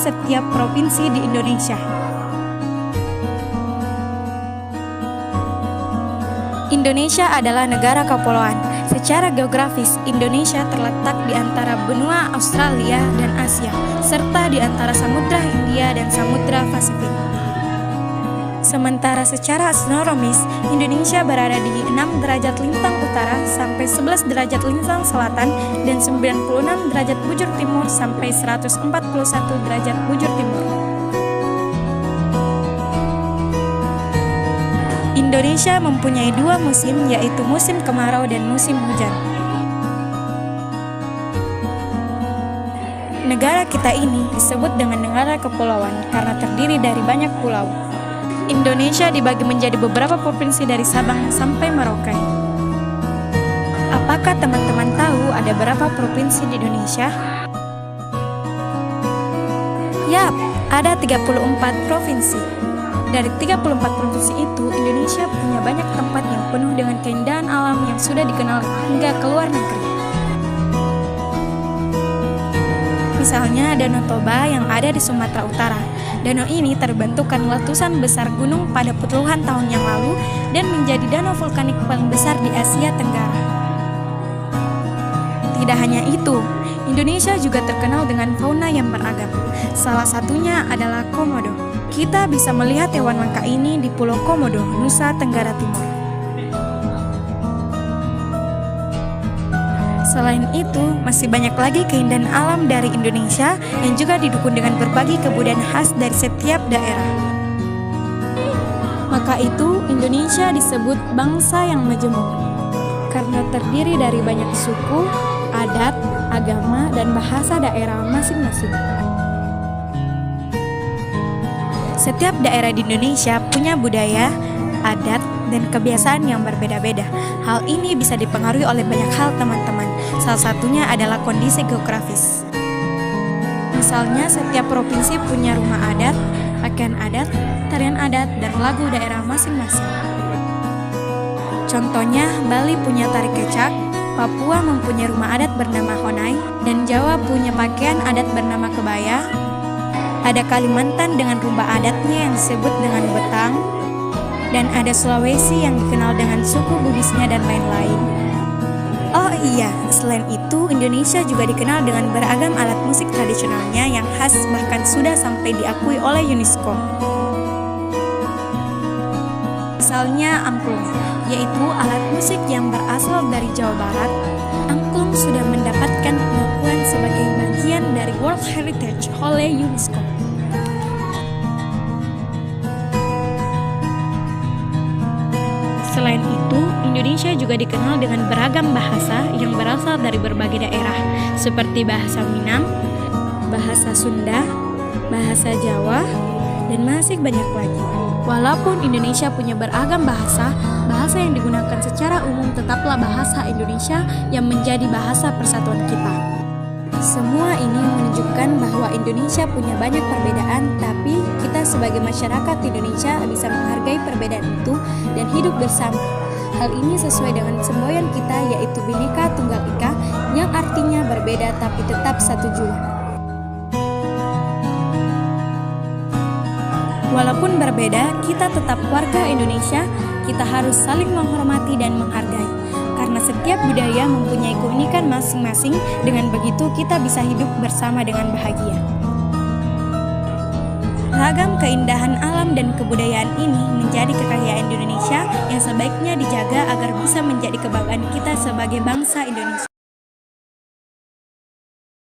setiap provinsi di Indonesia. Indonesia adalah negara kepulauan. Secara geografis, Indonesia terletak di antara benua Australia dan Asia, serta di antara Samudra Hindia dan Samudra Pasifik. Sementara secara astronomis, Indonesia berada di 6 derajat lintang utara sampai 11 derajat lintang selatan dan 96 derajat bujur timur sampai 141 derajat bujur timur. Indonesia mempunyai 2 musim, yaitu musim kemarau dan musim hujan. Negara kita ini disebut dengan negara kepulauan karena terdiri dari banyak pulau. Indonesia dibagi menjadi beberapa provinsi dari Sabang sampai Merauke. Apakah teman-teman tahu ada berapa provinsi di Indonesia? Yap, ada 34 provinsi. Dari 34 provinsi itu, Indonesia punya banyak tempat yang penuh dengan keindahan alam yang sudah dikenal hingga ke luar negeri. Misalnya Danau Toba yang ada di Sumatera Utara. Danau ini terbentuk karena letusan besar gunung pada puluhan tahun yang lalu dan menjadi danau vulkanik paling besar di Asia Tenggara. Tidak hanya itu, Indonesia juga terkenal dengan fauna yang beragam. Salah satunya adalah komodo. Kita bisa melihat hewan langka ini di Pulau Komodo, Nusa Tenggara Timur. Selain itu, masih banyak lagi keindahan alam dari Indonesia yang juga didukung dengan berbagai kebudayaan khas dari setiap daerah. Maka itu, Indonesia disebut bangsa yang majemuk, karena terdiri dari banyak suku, adat, agama, dan bahasa daerah masing-masing. Setiap daerah di Indonesia punya budaya, adat, dan kebiasaan yang berbeda-beda. Hal ini bisa dipengaruhi oleh banyak hal, teman-teman. Salah satunya adalah kondisi geografis. Misalnya, setiap provinsi punya rumah adat, pakaian adat, tarian adat, dan lagu daerah masing-masing. Contohnya, Bali punya tari kecak, Papua mempunyai rumah adat bernama Honai, dan Jawa punya pakaian adat bernama kebaya. Ada Kalimantan dengan rumah adatnya yang disebut dengan betang, dan ada Sulawesi yang dikenal dengan suku Bugisnya dan lain-lain. Oh iya, selain itu Indonesia juga dikenal dengan beragam alat musik tradisionalnya yang khas bahkan sudah sampai diakui oleh UNESCO. Misalnya angklung, yaitu alat musik yang berasal dari Jawa Barat. Angklung sudah mendapatkan pengakuan sebagai bagian dari World Heritage oleh UNESCO. Selain itu, Indonesia juga dikenal dengan beragam bahasa yang berasal dari berbagai daerah, seperti bahasa Minang, bahasa Sunda, bahasa Jawa, dan masih banyak lagi. Walaupun Indonesia punya beragam bahasa, bahasa yang digunakan secara umum tetaplah bahasa Indonesia yang menjadi bahasa persatuan kita. Semua ini menunjukkan bahwa Indonesia punya banyak perbedaan, tapi kita sebagai masyarakat Indonesia bisa menghargai perbedaan itu dan hidup bersama. Hal ini sesuai dengan semboyan kita, yaitu Bhinneka Tunggal Ika, yang artinya berbeda tapi tetap satu jua. Walaupun berbeda, kita tetap warga Indonesia. Kita harus saling menghormati dan menghargai. Karena setiap budaya mempunyai keunikan masing-masing, dengan begitu kita bisa hidup bersama dengan bahagia. Ragam keindahan alam dan kebudayaan ini menjadi kekayaan Indonesia yang sebaiknya dijaga agar bisa menjadi kebanggaan kita sebagai bangsa Indonesia.